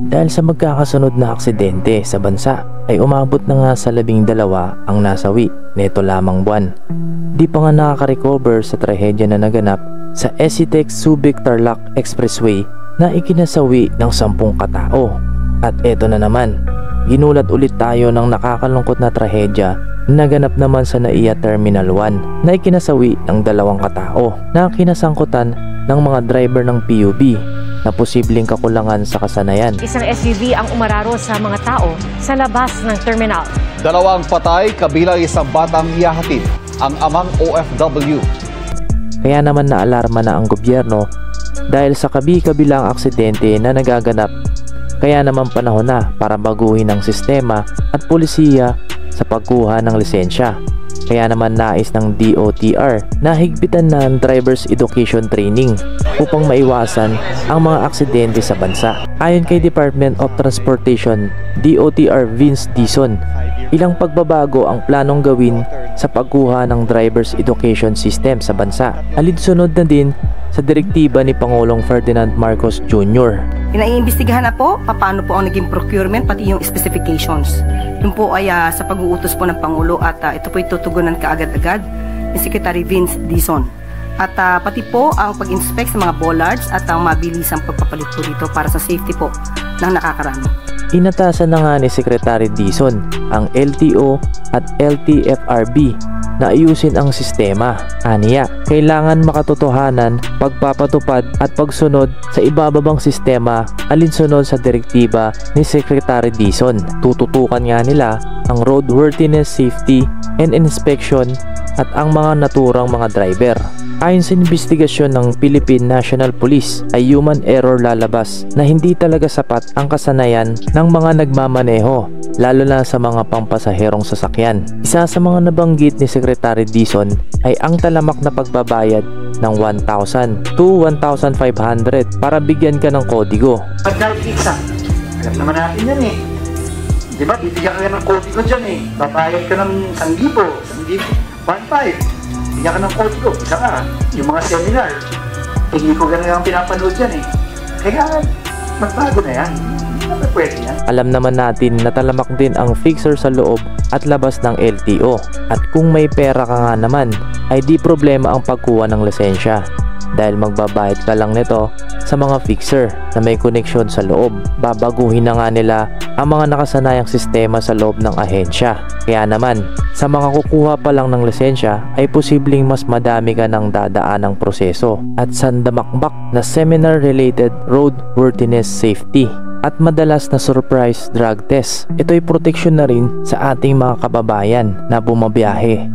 Dahil sa magkakasunod na aksidente sa bansa ay umabot na nga sa 12 ang nasawi neto lamang buwan. Di pa nga nakaka-recover sa trahedya na naganap sa SCTEX Subic Tarlac Expressway na ikinasawi ng 10 katao. At eto na naman, ginulat ulit tayo ng nakakalungkot na trahedya na naganap naman sa NAIA Terminal 1 na ikinasawi ng 2 katao na kinasangkutan ng mga driver ng PUB na posibleng kakulangan sa kasanayan. Isang SUV ang umararo sa mga tao sa labas ng terminal. 2 patay kabilang isang batang ihahatid ang amang OFW. Kaya naman naalarma na ang gobyerno dahil sa kabi-kabilang aksidente na nagaganap. Kaya naman panahon na para baguhin ang sistema at pulisiya sa pagkuha ng lisensya. Kaya naman nais ng DOTR na higpitan na ang driver's education training upang maiwasan ang mga aksidente sa bansa. Ayon kay Department of Transportation DOTR Vince Dizon, ilang pagbabago ang planong gawin sa pagkuha ng driver's education system sa bansa. Alinsunod na din sa direktiba ni Pangulong Ferdinand Marcos Jr. Inaiimbestigahan na po paano po ang naging procurement pati yung specifications. Yun po ay sa pag-uutos po ng Pangulo at ito po itutugunan kaagad-agad ni Secretary Vince Dizon. At pati po ang pag-inspect sa mga bollards at ang mabilisang pagpapalit po dito para sa safety po ng nakakarami. Inatasan na nga ni Secretary Dizon ang LTO at LTFRB na ayusin ang sistema. Aniya, kailangan makatotohanan, pagpapatupad at pagsunod sa ibababang sistema alinsunod sa direktiba ni Secretary Dizon. Tututukan nga nila ang roadworthiness, safety and inspection at ang mga naturang mga driver. Ayon sa investigasyon ng Philippine National Police ay human error lalabas na hindi talaga sapat ang kasanayan ng mga nagmamaneho, lalo na sa mga pampasaherong sasakyan. Isa sa mga nabanggit ni Secretary Dizon ay ang talamak na pagbabayad ng 1,000 to 1,500 para bigyan ka ng kodigo. Pag-drive pizza, alam naman natin yan eh. Diba, bibigyan ka ng kodigo dyan eh. Babayad ka ng 1,000, 1,500. Bigyan ka ng kodigo, isa ka. Yung mga seminar, hindi ko ganun ang pinapanood yan eh. Kaya magbago na yan. Pwede yan. Alam naman natin na talamak din ang fixer sa loob at labas ng LTO. At kung may pera ka nga naman, ay di problema ang pagkuha ng lisensya. Dahil magbabayad ka lang nito sa mga fixer na may koneksyon sa loob. Babaguhin na nga nila ang mga nakasanayang sistema sa loob ng ahensya. Kaya naman, sa mga kukuha pa lang ng lisensya ay posibleng mas madami ka ng dadaan ng proseso at sandamakbak na seminar-related roadworthiness safety at madalas na surprise drug test. Ito'y proteksyon na rin sa ating mga kababayan na bumabiyahe.